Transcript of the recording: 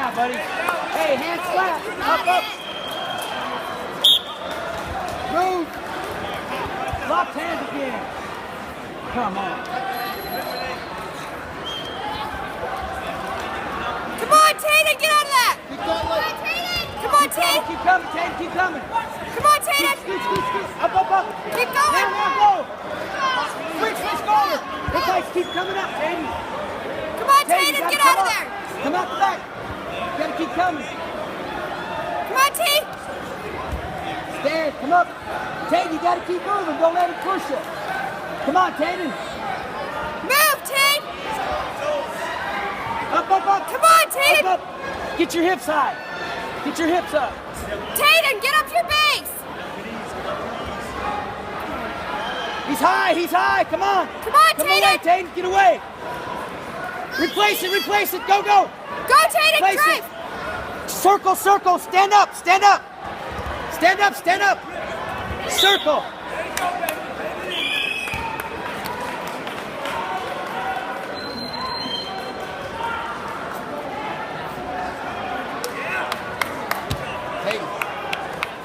now, buddy. Hey, hands flat. Up, up. Move. Locked hands again. Come on. Come on, Taden, get out of that. Come on, Taden. Keep coming, Taden, keep coming. Come on, Taden. Scoot. Up, up, up. Keep going. Now, go. Switch forward. Look like keep coming up, Taden. Come on, Taden, get out of there. Come out the back. You gotta keep coming. Come on, T. Stand, come up. Taden, you gotta keep moving. Don't let him push you. Come on, Taden. Move, T. Up, up, up. Come on, Taden. Up, up. Get your hips high. Get your hips up. Taden, get up your base. He's high. Come on. Come on, Come Taden. away, Taden. Get away. Replace it. Go. Go, Taden, Replace drive. it. Circle. Stand up. Stand up. Circle.